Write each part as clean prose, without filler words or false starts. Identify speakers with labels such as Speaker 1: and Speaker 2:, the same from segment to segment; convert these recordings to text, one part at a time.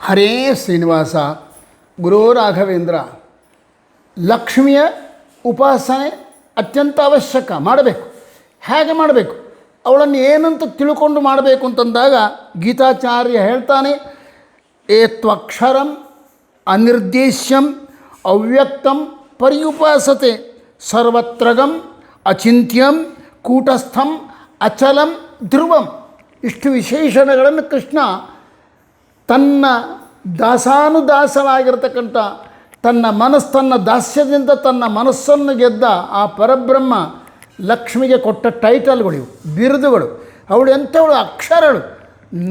Speaker 1: ಹರೇ ಶ್ರೀನಿವಾಸ ಗುರೋ ರಾಘವೇಂದ್ರ. ಲಕ್ಷ್ಮಿಯ ಉಪಾಸನೆ ಅತ್ಯಂತ ಅವಶ್ಯಕ, ಮಾಡಬೇಕು. ಹೇಗೆ ಮಾಡಬೇಕು, ಅವಳನ್ನು ಏನಂತ ತಿಳ್ಕೊಂಡು ಮಾಡಬೇಕು ಅಂತಂದಾಗ ಗೀತಾಚಾರ್ಯ ಹೇಳ್ತಾನೆ, ಏತ್ವಕ್ಷರಂ ಅನಿರ್ದೇಶ್ಯಂ ಅವ್ಯಕ್ತಂ ಪರ್ಯುಪಾಸತೆ ಸರ್ವತ್ರಗಂ ಅಚಿಂತ್ಯಂ ಕೂಟಸ್ಥಂ ಅಚಲಂ ಧ್ರುವಂ. ಇಷ್ಟು ವಿಶೇಷಣಗಳನ್ನು ಕೃಷ್ಣ ತನ್ನ ದಾಸಾನುದಾಸನಾಗಿರ್ತಕ್ಕಂಥ ತನ್ನ ದಾಸ್ಯದಿಂದ ತನ್ನ ಮನಸ್ಸನ್ನು ಗೆದ್ದ ಆ ಪರಬ್ರಹ್ಮ ಲಕ್ಷ್ಮಿಗೆ ಕೊಟ್ಟ ಟೈಟಲ್ಗಳು ಇವು, ಬಿರುದುಗಳು. ಅವಳು ಎಂಥವಳು, ಅಕ್ಷರಳು,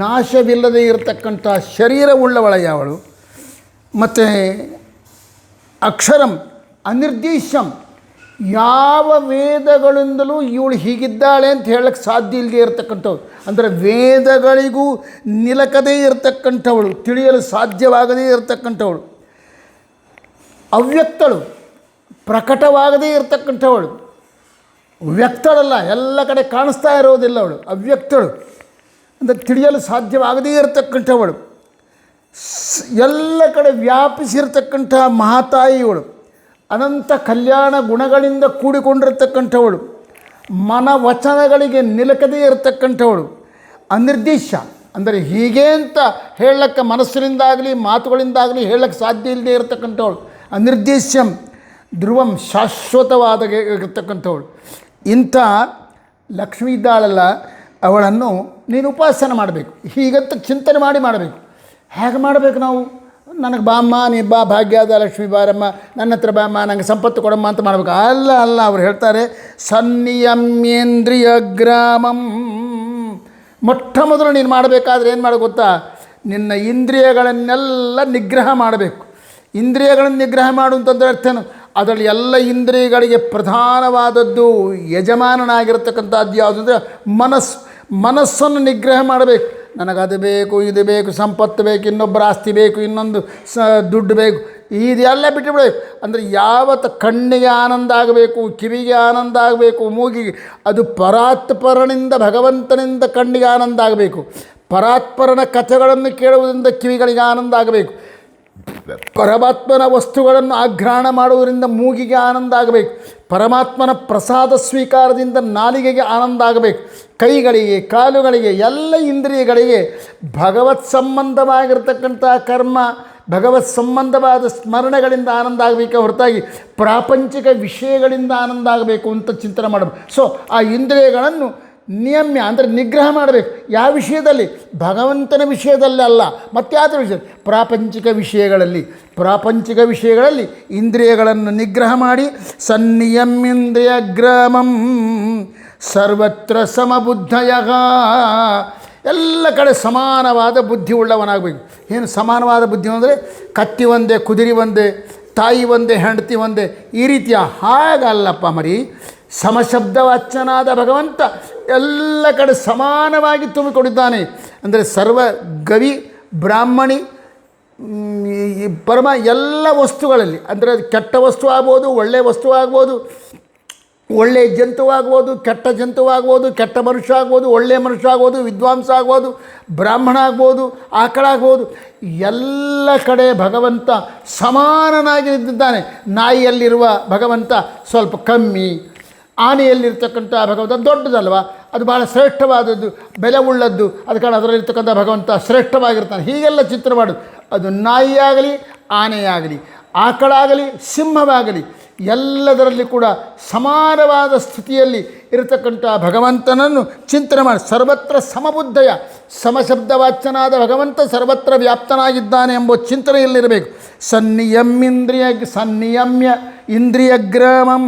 Speaker 1: ನಾಶವಿಲ್ಲದೆ ಇರತಕ್ಕಂಥ ಶರೀರವುಳ್ಳವಳಯ್ಯ ಅವಳು. ಮತ್ತು ಅಕ್ಷರಂ ಅನಿರ್ದೇಶ್ಯಂ, ಯಾವ ವೇದಗಳಿಂದಲೂ ಇವಳು ಹೀಗಿದ್ದಾಳೆ ಅಂತ ಹೇಳಕ್ಕೆ ಸಾಧ್ಯ ಇಲ್ಲದೆ ಇರತಕ್ಕಂಥವಳು. ಅಂದರೆ ವೇದಗಳಿಗೂ ನಿಲಕದೇ ಇರತಕ್ಕಂಥವಳು, ತಿಳಿಯಲು ಸಾಧ್ಯವಾಗದೇ ಇರತಕ್ಕಂಥವಳು. ಅವ್ಯಕ್ತಳು, ಪ್ರಕಟವಾಗದೇ ಇರತಕ್ಕಂಥವಳು. ವ್ಯಕ್ತಳಲ್ಲ, ಎಲ್ಲ ಕಡೆ ಕಾಣಿಸ್ತಾ ಇರೋದಿಲ್ಲ ಅವಳು. ಅವ್ಯಕ್ತಳು ಅಂದರೆ ತಿಳಿಯಲು ಸಾಧ್ಯವಾಗದೇ ಇರತಕ್ಕಂಥವಳು. ಎಲ್ಲ ಕಡೆ ವ್ಯಾಪಿಸಿರ್ತಕ್ಕಂಥ ಮಹಾತಾಯಿಯವಳು. ಅನಂತ ಕಲ್ಯಾಣ ಗುಣಗಳಿಂದ ಕೂಡಿಕೊಂಡಿರತಕ್ಕಂಥವಳು. ಮನವಚನಗಳಿಗೆ ನಿಲಕದೇ ಇರತಕ್ಕಂಥವಳು. ಅನಿರ್ದೇಶ್ಯ ಅಂದರೆ ಹೀಗೆ ಅಂತ ಹೇಳಕ್ಕೆ ಮನಸ್ಸಿನಿಂದಾಗಲಿ ಮಾತುಗಳಿಂದಾಗಲಿ ಹೇಳಕ್ಕೆ ಸಾಧ್ಯ ಇಲ್ಲದೆ ಇರತಕ್ಕಂಥವಳು. ಅನಿರ್ದೇಶ್ಯಂ ಧ್ರುವಂ, ಶಾಶ್ವತವಾದ ಇರತಕ್ಕಂಥವಳು. ಇಂಥ ಲಕ್ಷ್ಮೀ ಇದ್ದಾಳಲ್ಲ, ಅವಳನ್ನು ನೀನು ಉಪಾಸನೆ ಮಾಡಬೇಕು. ಹೀಗಂತ ಚಿಂತನೆ ಮಾಡಬೇಕು. ಹೇಗೆ ಮಾಡಬೇಕು ನಾವು? ನನಗೆ ಬಾಮ್ಮ, ನೀ ಬಾ, ಭಾಗ್ಯದ ಲಕ್ಷ್ಮೀ ಬಾರಮ್ಮ, ನನ್ನ ಹತ್ರ ಬಾಮ್ಮ, ನನಗೆ ಸಂಪತ್ತು ಕೊಡಮ್ಮ ಅಂತ ಮಾಡಬೇಕು. ಅಲ್ಲ, ಅವ್ರು ಹೇಳ್ತಾರೆ ಸಂನಿಯಮ್ಯೇಂದ್ರಿಯ ಗ್ರಾಮಂ. ಮೊಟ್ಟ ಮೊದಲು ನೀನು ಮಾಡಬೇಕಾದ್ರೆ ಏನು ಮಾಡು ಗೊತ್ತಾ? ನಿನ್ನ ಇಂದ್ರಿಯಗಳನ್ನೆಲ್ಲ ನಿಗ್ರಹ ಮಾಡಬೇಕು. ಇಂದ್ರಿಯಗಳನ್ನು ನಿಗ್ರಹ ಮಾಡು ಅಂತಂದರೆ ಅರ್ಥನು, ಅದರಲ್ಲಿ ಎಲ್ಲ ಇಂದ್ರಿಯಗಳಿಗೆ ಪ್ರಧಾನವಾದದ್ದು ಯಜಮಾನನಾಗಿರ್ತಕ್ಕಂಥದ್ದು ಯಾವುದು ಅಂದರೆ ಮನಸ್ಸನ್ನು ನಿಗ್ರಹ ಮಾಡಬೇಕು. ನನಗದು ಬೇಕು, ಇದು ಬೇಕು, ಸಂಪತ್ತು ಬೇಕು, ಇನ್ನೊಬ್ಬರ ಆಸ್ತಿ ಬೇಕು, ಇನ್ನೊಂದು ದುಡ್ಡು ಬೇಕು, ಇದೆಲ್ಲ ಬಿಟ್ಟು ಬಿಡಬೇಕು. ಅಂದರೆ ಯಾವತ್ತು ಕಣ್ಣಿಗೆ ಆನಂದ ಆಗಬೇಕು, ಕಿವಿಗೆ ಆನಂದ ಆಗಬೇಕು, ಮೂಗಿಗೆ, ಅದು ಪರಾತ್ಪರನಿಂದ ಭಗವಂತನಿಂದ ಕಣ್ಣಿಗೆ ಆನಂದ ಆಗಬೇಕು. ಪರಾತ್ಪರನ ಕಥೆಗಳನ್ನು ಕೇಳುವುದರಿಂದ ಕಿವಿಗಳಿಗೆ ಆನಂದ ಆಗಬೇಕು. ಪರಮಾತ್ಮನ ವಸ್ತುಗಳನ್ನು ಆಘ್ರಾಣ ಮಾಡುವುದರಿಂದ ಮೂಗಿಗೆ ಆನಂದ ಆಗಬೇಕು. ಪರಮಾತ್ಮನ ಪ್ರಸಾದ ಸ್ವೀಕಾರದಿಂದ ನಾಲಿಗೆಗೆ ಆನಂದ ಆಗಬೇಕು. ಕೈಗಳಿಗೆ, ಕಾಲುಗಳಿಗೆ, ಎಲ್ಲ ಇಂದ್ರಿಯಗಳಿಗೆ ಭಗವತ್ ಸಂಬಂಧವಾಗಿರ್ತಕ್ಕಂಥ ಕರ್ಮ, ಭಗವತ್ ಸಂಬಂಧವಾದ ಸ್ಮರಣೆಗಳಿಂದ ಆನಂದ ಆಗಬೇಕೆ ಹೊರತಾಗಿ ಪ್ರಾಪಂಚಿಕ ವಿಷಯಗಳಿಂದ ಆನಂದ ಆಗಬೇಕು ಅಂತ ಚಿಂತನೆ ಮಾಡಬೇಕು. ಸೊ ಆ ಇಂದ್ರಿಯಗಳನ್ನು ನಿಯಮ್ಯ ಅಂದರೆ ನಿಗ್ರಹ ಮಾಡಬೇಕು. ಯಾವ ವಿಷಯದಲ್ಲಿ? ಭಗವಂತನ ವಿಷಯದಲ್ಲಿ ಅಲ್ಲ, ಮತ್ಯಾವುದರ ವಿಷಯ? ಪ್ರಾಪಂಚಿಕ ವಿಷಯಗಳಲ್ಲಿ ಇಂದ್ರಿಯಗಳನ್ನು ನಿಗ್ರಹ ಮಾಡಿ ಸನ್ನಿಯಮ್ಯೇಂದ್ರಿಯ ಗ್ರಾಮಂ ಸರ್ವತ್ರ ಸಮಬುದ್ಧಯ. ಎಲ್ಲ ಕಡೆ ಸಮಾನವಾದ ಬುದ್ಧಿ ಉಳ್ಳವನಾಗಬೇಕು. ಏನು ಸಮಾನವಾದ ಬುದ್ಧಿ ಅಂದರೆ ಕತ್ತಿ ಒಂದೇ, ಕುದುರೆ ಒಂದೇ, ತಾಯಿ ಒಂದೇ, ಹೆಂಡತಿ ಒಂದೇ, ಈ ರೀತಿಯ ಹಾಗಲ್ಲಪ್ಪ ಮರಿ. ಸಮಶಬ್ದವಾಚ್ಯನಾದ ಭಗವಂತ ಎಲ್ಲ ಕಡೆ ಸಮಾನವಾಗಿ ತುಂಬಿಕೊಂಡಿದ್ದಾನೆ. ಅಂದರೆ ಸರ್ವ ಗವಿ ಬ್ರಾಹ್ಮಣಿ ಪರಮ ಎಲ್ಲ ವಸ್ತುಗಳಲ್ಲಿ, ಅಂದರೆ ಅದು ಕೆಟ್ಟ ವಸ್ತು ಆಗ್ಬೋದು, ಒಳ್ಳೆಯ ವಸ್ತು ಆಗ್ಬೋದು, ಒಳ್ಳೆಯ ಜಂತುವಾಗ್ಬೋದು, ಕೆಟ್ಟ ಜಂತುವಾಗ್ಬೋದು, ಕೆಟ್ಟ ಮನುಷ್ಯ ಆಗ್ಬೋದು, ಒಳ್ಳೆಯ ಮನುಷ್ಯ ಆಗ್ಬೋದು, ವಿದ್ವಾಂಸ ಆಗ್ಬೋದು, ಬ್ರಾಹ್ಮಣ ಆಗ್ಬೋದು, ಆಕಳ ಆಗ್ಬೋದು, ಎಲ್ಲ ಕಡೆ ಭಗವಂತ ಸಮಾನನಾಗಿ ಇದ್ದಾನೆ. ನಾಯಿಯಲ್ಲಿರುವ ಭಗವಂತ ಸ್ವಲ್ಪ ಕಮ್ಮಿ, ಆನೆಯಲ್ಲಿರ್ತಕ್ಕಂಥ ಭಗವಂತ ದೊಡ್ಡದಲ್ವ, ಅದು ಭಾಳ ಶ್ರೇಷ್ಠವಾದದ್ದು, ಬೆಲೆ ಉಳ್ಳದ್ದು, ಅದ ಕಾರಣ ಅದರಲ್ಲಿರ್ತಕ್ಕಂಥ ಭಗವಂತ ಶ್ರೇಷ್ಠವಾಗಿರ್ತಾನೆ. ಹೀಗೆಲ್ಲ ಚಿತ್ರ ಮಾಡೋದು. ಅದು ನಾಯಿಯಾಗಲಿ, ಆನೆಯಾಗಲಿ, ಆಕಳಾಗಲಿ, ಸಿಂಹವಾಗಲಿ, ಎಲ್ಲದರಲ್ಲಿ ಕೂಡ ಸಮಾನವಾದ ಸ್ಥಿತಿಯಲ್ಲಿ ಇರತಕ್ಕಂಥ ಭಗವಂತನನ್ನು ಚಿಂತನೆ ಮಾಡಿ ಸರ್ವತ್ರ ಸಮಬುದ್ಧಯ, ಸಮಶಬ್ದವಾಚ್ಯನಾದ ಭಗವಂತ ಸರ್ವತ್ರ ವ್ಯಾಪ್ತನಾಗಿದ್ದಾನೆ ಎಂಬ ಚಿಂತನೆಯಲ್ಲಿರಬೇಕು. ಸನ್ನಿಯಮ್ಯ ಇಂದ್ರಿಯ ಗ್ರಾಮಂ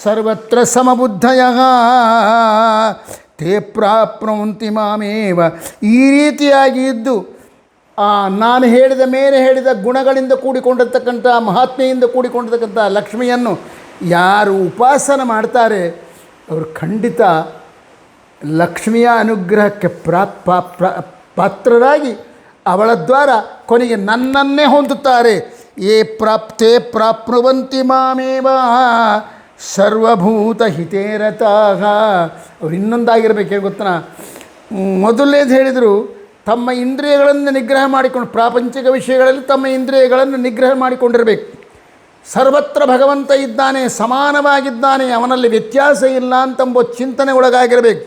Speaker 1: ಸರ್ವತ್ರ ಸಮಬುದ್ಧಯ ತೇ ಪ್ರಾಪ್ನುವಂತಿ ಮಾಮೇವ. ಈ ರೀತಿಯಾಗಿ ಇದ್ದು ನಾನು ಹೇಳಿದ ಮೇಲೆ ಹೇಳಿದ ಗುಣಗಳಿಂದ ಕೂಡಿಕೊಂಡಿರ್ತಕ್ಕಂಥ, ಮಹಾತ್ಮೆಯಿಂದ ಕೂಡಿಕೊಂಡಿರ್ತಕ್ಕಂಥ ಲಕ್ಷ್ಮಿಯನ್ನು ಯಾರು ಉಪಾಸನೆ ಮಾಡ್ತಾರೆ ಅವರು ಖಂಡಿತ ಲಕ್ಷ್ಮಿಯ ಅನುಗ್ರಹಕ್ಕೆ ಪಾತ್ರರಾಗಿ ಅವಳ ದ್ವಾರ ಕೊನೆಗೆ ನನ್ನನ್ನೇ ಹೊಂದುತ್ತಾರೆ. ಪ್ರಾಪ್ನುವಂತಿ ಮಾಮೇವ ಸರ್ವಭೂತ ಹಿತೇರತಾಹ. ಅವ್ರು ಇನ್ನೊಂದಾಗಿರ್ಬೇಕು ಗೊತ್ತನ, ಮೊದಲನೇದು ಹೇಳಿದರು ತಮ್ಮ ಇಂದ್ರಿಯಗಳನ್ನು ನಿಗ್ರಹ ಮಾಡಿಕೊಂಡು ಪ್ರಾಪಂಚಿಕ ವಿಷಯಗಳಲ್ಲಿ ತಮ್ಮ ಇಂದ್ರಿಯಗಳನ್ನು ನಿಗ್ರಹ ಮಾಡಿಕೊಂಡಿರಬೇಕು. ಸರ್ವತ್ರ ಭಗವಂತ ಇದ್ದಾನೆ, ಸಮಾನವಾಗಿದ್ದಾನೆ, ಅವನಲ್ಲಿ ವ್ಯತ್ಯಾಸ ಇಲ್ಲ ಅಂತಂಬೋ ಚಿಂತನೆ ಒಳಗಾಗಿರಬೇಕು.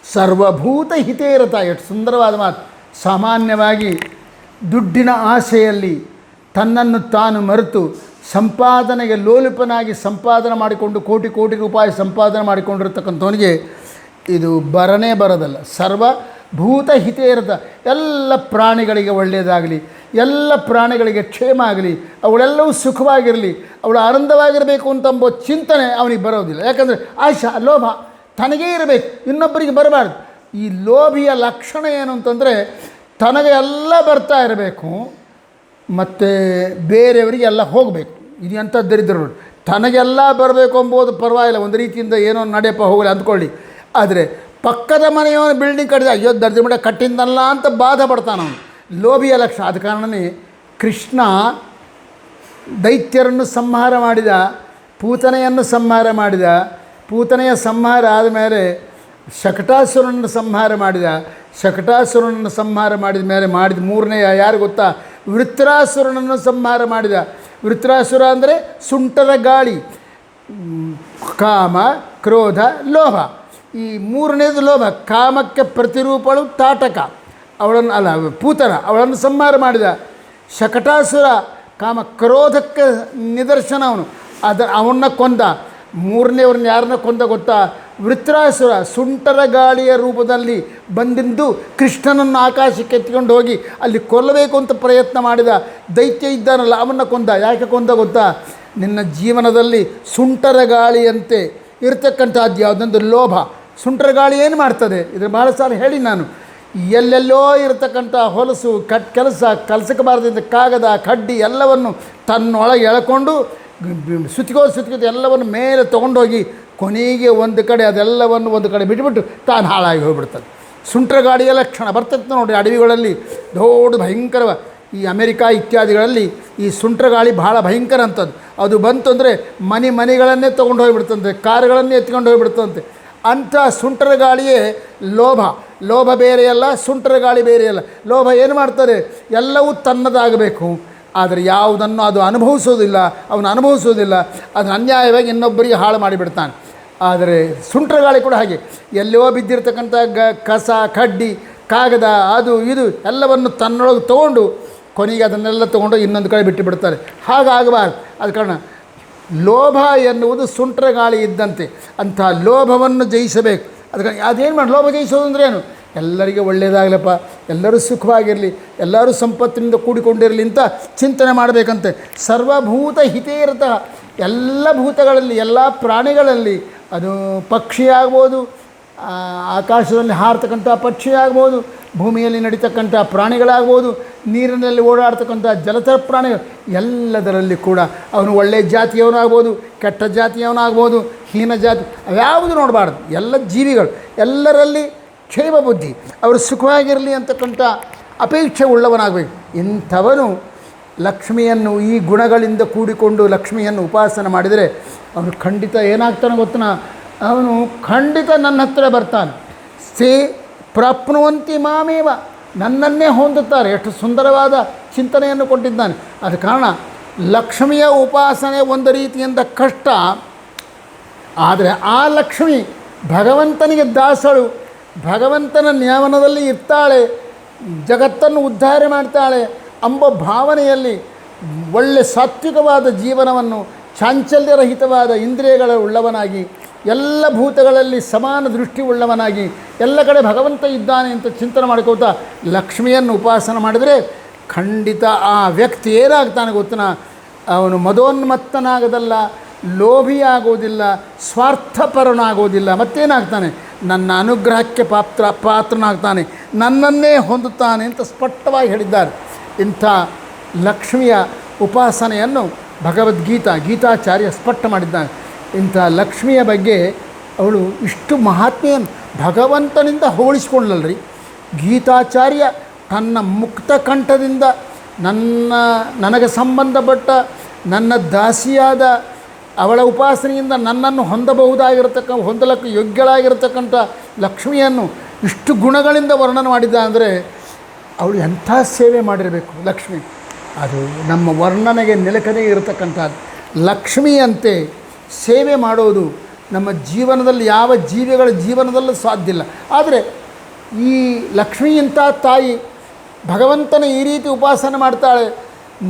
Speaker 1: ಸರ್ವಭೂತ ಹಿತೇರತ, ಎಷ್ಟು ಸುಂದರವಾದ ಮಾತು. ಸಾಮಾನ್ಯವಾಗಿ ದುಡ್ಡಿನ ಆಸೆಯಲ್ಲಿ ತನ್ನನ್ನು ತಾನು ಮರೆತು ಸಂಪಾದನೆಗೆ ಲೋಲುಪನಾಗಿ ಸಂಪಾದನೆ ಮಾಡಿಕೊಂಡು ಕೋಟಿ ಕೋಟಿ ರೂಪಾಯಿ ಸಂಪಾದನೆ ಮಾಡಿಕೊಂಡಿರ್ತಕ್ಕಂಥವನಿಗೆ ಇದು ಬರನೇ ಬರೋದಲ್ಲ. ಸರ್ವಭೂತ ಹಿತೇರತ, ಎಲ್ಲ ಪ್ರಾಣಿಗಳಿಗೆ ಒಳ್ಳೆಯದಾಗಲಿ, ಎಲ್ಲ ಪ್ರಾಣಿಗಳಿಗೆ ಕ್ಷೇಮ ಆಗಲಿ, ಅವಳೆಲ್ಲವೂ ಸುಖವಾಗಿರಲಿ, ಅವಳು ಆನಂದವಾಗಿರಬೇಕು ಅಂತಂಬೋ ಚಿಂತನೆ ಅವನಿಗೆ ಬರೋದಿಲ್ಲ. ಯಾಕಂದರೆ ಆಶಾ, ಲೋಭ ತನಗೇ ಇರಬೇಕು, ಇನ್ನೊಬ್ಬರಿಗೆ ಬರಬಾರ್ದು. ಈ ಲೋಭಿಯ ಲಕ್ಷಣ ಏನು ಅಂತಂದರೆ ತನಗೆ ಎಲ್ಲ ಬರ್ತಾ ಇರಬೇಕು ಮತ್ತು ಬೇರೆಯವರಿಗೆ ಎಲ್ಲ ಹೋಗಬೇಕು. ಇದು ಎಂಥ ದರಿದ್ರ ನೋಡಿ. ತನಗೆಲ್ಲ ಬರಬೇಕು ಎಂಬುದು ಪರವಾಗಿಲ್ಲ, ಒಂದು ರೀತಿಯಿಂದ ಏನೋ ನಡೆಯಪ್ಪ ಹೋಗಲಿ ಅಂದ್ಕೊಳ್ಳಿ. ಆದರೆ ಪಕ್ಕದ ಮನೆಯವನು ಬಿಲ್ಡಿಂಗ್ ಕಟ್ಟಿದ, ಅಯ್ಯೋ ದರ್ಜೆ ಮಟ್ಟ ಕಟ್ಟಿಂದಲ್ಲ ಅಂತ ಬಾಧೆ ಪಡ್ತಾನೆ ಅವನು. ಲೋಭಿಯ ಲಕ್ಷಣ. ಆದ ಕಾರಣವೇ ಕೃಷ್ಣ ದೈತ್ಯರನ್ನು ಸಂಹಾರ ಮಾಡಿದ, ಪೂತನೆಯನ್ನು ಸಂಹಾರ ಮಾಡಿದ, ಪೂತನೆಯ ಸಂಹಾರ ಆದಮೇಲೆ ಶಕಟಾಸುರನನ್ನು ಸಂಹಾರ ಮಾಡಿದ, ಶಕಟಾಸುರನನ್ನು ಸಂಹಾರ ಮಾಡಿದ ಮೇಲೆ ಮಾಡಿದ ಮೂರನೆಯ ಯಾರು ಗೊತ್ತಾ? ವೃತ್ರಾಸುರನನ್ನು ಸಂಹಾರ ಮಾಡಿದ. ವೃತ್ರಾಸುರ ಅಂದರೆ ಸುಂಟರ ಗಾಳಿ, ಕಾಮ, ಕ್ರೋಧ, ಲೋಭ. ಈ ಮೂರನೇದು ಲೋಭ. ಕಾಮಕ್ಕೆ ಪ್ರತಿರೂಪಳು ತಾಟಕ, ಅವಳನ್ನು ಅಲ್ಲ ಪೂತನ, ಅವಳನ್ನು ಸಂಹಾರ ಮಾಡಿದ. ಶಕಟಾಸುರ ಕಾಮ ಕ್ರೋಧಕ್ಕೆ ನಿದರ್ಶನ ಅವನು, ಅವನ್ನ ಕೊಂದ. ಮೂರನೇವ್ರನ್ನ ಯಾರನ್ನ ಕೊಂದ ಗೊತ್ತಾ? ವೃತ್ರಾಸುರ ಸುಂಟರ ಗಾಳಿಯ ರೂಪದಲ್ಲಿ ಬಂದಿದ್ದು ಕೃಷ್ಣನನ್ನು ಆಕಾಶಕ್ಕೆ ಎತ್ಕೊಂಡು ಹೋಗಿ ಅಲ್ಲಿ ಕೊಲ್ಲಬೇಕು ಅಂತ ಪ್ರಯತ್ನ ಮಾಡಿದ ದೈತ್ಯ ಇದ್ದಾನಲ್ಲ, ಅವನ್ನ ಕೊಂದ. ಯಾಕೆ ಕೊಂದ ಗೊತ್ತಾ? ನಿನ್ನ ಜೀವನದಲ್ಲಿ ಸುಂಟರ ಗಾಳಿಯಂತೆ ಇರತಕ್ಕಂಥದ್ದು ಯಾವುದೊಂದು ಲೋಭ. ಸುಂಟರ ಗಾಳಿ ಏನು ಮಾಡ್ತದೆ? ಇದ್ರ ಭಾಳ ಸಾಲ ಹೇಳಿ ನಾನು. ಎಲ್ಲೆಲ್ಲೋ ಇರತಕ್ಕಂಥ ಹೊಲಸು, ಕೆಲಸಕ್ಕೆ ಬಾರದಿಂದ ಕಾಗದ, ಕಡ್ಡಿ ಎಲ್ಲವನ್ನು ತನ್ನೊಳಗೆ ಎಳ್ಕೊಂಡು ಸುತ್ತಿಗೋ ಎಲ್ಲವನ್ನು ಮೇಲೆ ತೊಗೊಂಡೋಗಿ ಕೊನೆಗೆ ಒಂದು ಕಡೆ ಅದೆಲ್ಲವನ್ನು ಒಂದು ಕಡೆ ಬಿಟ್ಬಿಟ್ಟು ತಾನು ಹಾಳಾಗಿ ಹೋಗಿಬಿಡ್ತದೆ. ಸುಂಟರ ಗಾಳಿಯ ಲಕ್ಷಣ ಬರ್ತೈತೆ ನೋಡಿ ಅಡವಿಗಳಲ್ಲಿ. ದೊಡ್ಡ ಭಯಂಕರ, ಈ ಅಮೆರಿಕಾ ಇತ್ಯಾದಿಗಳಲ್ಲಿ ಈ ಸುಂಟರ ಗಾಳಿ ಭಾಳ ಭಯಂಕರ ಅಂಥದ್ದು. ಅದು ಬಂತು ಅಂದರೆ ಮನೆಗಳನ್ನೇ ತೊಗೊಂಡು ಹೋಗಿಬಿಡ್ತಂತೆ, ಕಾರುಗಳನ್ನೇ ಎತ್ಕೊಂಡು ಹೋಗಿಬಿಡ್ತಂತೆ. ಅಂಥ ಸುಂಟರ ಗಾಳಿಯೇ ಲೋಭ. ಲೋಭ ಬೇರೆಯಲ್ಲ, ಸುಂಟರ ಗಾಳಿ ಬೇರೆಯಲ್ಲ. ಲೋಭ ಏನು ಮಾಡ್ತಾರೆ? ಎಲ್ಲವೂ ತನ್ನದಾಗಬೇಕು, ಆದರೆ ಯಾವುದನ್ನು ಅದು ಅನುಭವಿಸೋದಿಲ್ಲ, ಅವನು ಅನುಭವಿಸೋದಿಲ್ಲ, ಅದನ್ನು ಅನ್ಯಾಯವಾಗಿ ಇನ್ನೊಬ್ಬರಿಗೆ ಹಾಳು ಮಾಡಿಬಿಡ್ತಾನೆ. ಆದರೆ ಸುಂಟರ ಗಾಳಿ ಕೂಡ ಹಾಗೆ, ಎಲ್ಲೋ ಬಿದ್ದಿರ್ತಕ್ಕಂಥ ಕಸ, ಕಡ್ಡಿ, ಕಾಗದ, ಅದು ಇದು ಎಲ್ಲವನ್ನು ತನ್ನೊಳಗೆ ತೊಗೊಂಡು ಕೊನೆಗೆ ಅದನ್ನೆಲ್ಲ ತೊಗೊಂಡು ಇನ್ನೊಂದು ಕಡೆ ಬಿಟ್ಟು ಬಿಡ್ತಾರೆ. ಹಾಗಾಗಬಾರ್ದು. ಆದ ಕಾರಣ ಲೋಭ ಎನ್ನುವುದು ಸುಂಟರ ಗಾಳಿ ಇದ್ದಂತೆ. ಅಂಥ ಲೋಭವನ್ನು ಜಯಿಸಬೇಕು. ಅದಕ್ಕೆ ಅದೇನು ಮಾಡಿ ಲೋಭ ಜಯಿಸೋದು ಅಂದರೆ ಏನು? ಎಲ್ಲರಿಗೆ ಒಳ್ಳೆಯದಾಗಲಪ್ಪ, ಎಲ್ಲರೂ ಸುಖವಾಗಿರಲಿ, ಎಲ್ಲರೂ ಸಂಪತ್ತಿನಿಂದ ಕೂಡಿಕೊಂಡಿರಲಿ ಅಂತ ಚಿಂತನೆ ಮಾಡಬೇಕಂತೆ. ಸರ್ವಭೂತ ಹಿತೇರತ, ಎಲ್ಲ ಭೂತಗಳಲ್ಲಿ, ಎಲ್ಲ ಪ್ರಾಣಿಗಳಲ್ಲಿ, ಅದು ಪಕ್ಷಿ ಆಗ್ಬೋದು, ಆಕಾಶದಲ್ಲಿ ಹಾರತಕ್ಕಂಥ ಪಕ್ಷಿ ಆಗ್ಬೋದು, ಭೂಮಿಯಲ್ಲಿ ನಡೀತಕ್ಕಂಥ ಪ್ರಾಣಿಗಳಾಗ್ಬೋದು, ನೀರಿನಲ್ಲಿ ಓಡಾಡ್ತಕ್ಕಂಥ ಜಲಚರ ಪ್ರಾಣಿಗಳು, ಎಲ್ಲದರಲ್ಲಿ ಕೂಡ ಅವನು ಒಳ್ಳೆಯ ಜಾತಿಯವನಾಗ್ಬೋದು, ಕೆಟ್ಟ ಜಾತಿಯವನಾಗ್ಬೋದು, ಹೀನ ಜಾತಿ, ಯಾವುದು ನೋಡಬಾರ್ದು. ಎಲ್ಲ ಜೀವಿಗಳು, ಎಲ್ಲರಲ್ಲಿ ಕ್ಷೇಮ ಬುದ್ಧಿ, ಅವರು ಸುಖವಾಗಿರಲಿ ಅಂತಕ್ಕಂಥ ಅಪೇಕ್ಷೆ ಉಳ್ಳವನಾಗಬೇಕು. ಇಂಥವನು ಲಕ್ಷ್ಮಿಯನ್ನು ಈ ಗುಣಗಳಿಂದ ಕೂಡಿಕೊಂಡು ಲಕ್ಷ್ಮಿಯನ್ನು ಉಪಾಸನೆ ಮಾಡಿದರೆ ಅವನು ಖಂಡಿತ ಏನಾಗ್ತಾನೆ ಗೊತ್ತನ? ಅವನು ಖಂಡಿತ ನನ್ನ ಹತ್ತಿರ ಬರ್ತಾನೆ. ಸೇ ಪ್ರಾಪ್ನುವಂತಿ ಮಾಮೇವ, ನನ್ನನ್ನೇ ಹೊಂದುತ್ತಾರೆ. ಎಷ್ಟು ಸುಂದರವಾದ ಚಿಂತನೆಯನ್ನು ಕೊಟ್ಟಿದ್ದಾನೆ. ಆದ ಕಾರಣ ಲಕ್ಷ್ಮಿಯ ಉಪಾಸನೆ ಒಂದು ರೀತಿಯಿಂದ ಕಷ್ಟ, ಆದರೆ ಆ ಲಕ್ಷ್ಮಿ ಭಗವಂತನಿಗೆ ದಾಸಳು, ಭಗವಂತನ ನ್ಯಾಮನದಲ್ಲಿ ಇರ್ತಾಳೆ, ಜಗತ್ತನ್ನು ಉದ್ಧಾರ ಮಾಡ್ತಾಳೆ ಎಂಬ ಭಾವನೆಯಲ್ಲಿ ಒಳ್ಳೆ ಸಾತ್ವಿಕವಾದ ಜೀವನವನ್ನು, ಚಾಂಚಲ್ಯರಹಿತವಾದ ಇಂದ್ರಿಯಗಳ ಉಳ್ಳವನಾಗಿ, ಎಲ್ಲ ಭೂತಗಳಲ್ಲಿ ಸಮಾನ ದೃಷ್ಟಿ ಉಳ್ಳವನಾಗಿ, ಎಲ್ಲ ಕಡೆ ಭಗವಂತ ಇದ್ದಾನೆ ಅಂತ ಚಿಂತನೆ ಮಾಡ್ಕೋತಾ ಲಕ್ಷ್ಮಿಯನ್ನು ಉಪಾಸನೆ ಮಾಡಿದರೆ ಖಂಡಿತ ಆ ವ್ಯಕ್ತಿ ಏನಾಗ್ತಾನೆ ಗೊತ್ತನ? ಅವನು ಮದೋನ್ಮತ್ತನಾಗದಲ್ಲ, ಲೋಭಿಯಾಗೋದಿಲ್ಲ, ಸ್ವಾರ್ಥಪರನಾಗೋದಿಲ್ಲ. ಮತ್ತೇನಾಗ್ತಾನೆ? ನನ್ನ ಅನುಗ್ರಹಕ್ಕೆ ಪಾತ್ರನಾಗ್ತಾನೆ, ನನ್ನನ್ನೇ ಹೊಂದುತ್ತಾನೆ ಅಂತ ಸ್ಪಷ್ಟವಾಗಿ ಹೇಳಿದ್ದಾರೆ. ಇಂಥ ಲಕ್ಷ್ಮಿಯ ಉಪಾಸನೆಯನ್ನು ಗೀತಾಚಾರ್ಯ ಸ್ಪಷ್ಟ ಮಾಡಿದ್ದಾನೆ. ಇಂಥ ಲಕ್ಷ್ಮಿಯ ಬಗ್ಗೆ ಅವಳು ಇಷ್ಟು ಮಹಾತ್ಮೆಯನ್ನು ಭಗವಂತನಿಂದ ಹೋಲಿಸಿಕೊಳ್ಳಲ್ರಿ. ಗೀತಾಚಾರ್ಯ ತನ್ನ ಮುಕ್ತ ಕಂಠದಿಂದ ನನಗೆ ಸಂಬಂಧಪಟ್ಟ ನನ್ನ ದಾಸಿಯಾದ ಅವಳ ಉಪಾಸನೆಯಿಂದ ನನ್ನನ್ನು ಹೊಂದಲಿಕ್ಕೆ ಯೋಗ್ಯಳಾಗಿರತಕ್ಕಂಥ ಲಕ್ಷ್ಮಿಯನ್ನು ಇಷ್ಟು ಗುಣಗಳಿಂದ ವರ್ಣನೆ ಮಾಡಿದ್ದ ಅಂದರೆ ಅವಳು ಎಂಥ ಸೇವೆ ಮಾಡಿರಬೇಕು ಲಕ್ಷ್ಮಿ. ಅದು ನಮ್ಮ ವರ್ಣನೆಗೆ ನಿಲಕನೆ ಇರತಕ್ಕಂಥದ್ದು. ಲಕ್ಷ್ಮಿಯಂತೆ ಸೇವೆ ಮಾಡೋದು ನಮ್ಮ ಜೀವನದಲ್ಲಿ ಯಾವ ಜೀವಿಗಳ ಜೀವನದಲ್ಲೂ ಸಾಧ್ಯ ಇಲ್ಲ. ಆದರೆ ಈ ಲಕ್ಷ್ಮಿಯಂಥ ತಾಯಿ ಭಗವಂತನ ಈ ರೀತಿ ಉಪಾಸನೆ ಮಾಡ್ತಾಳೆ.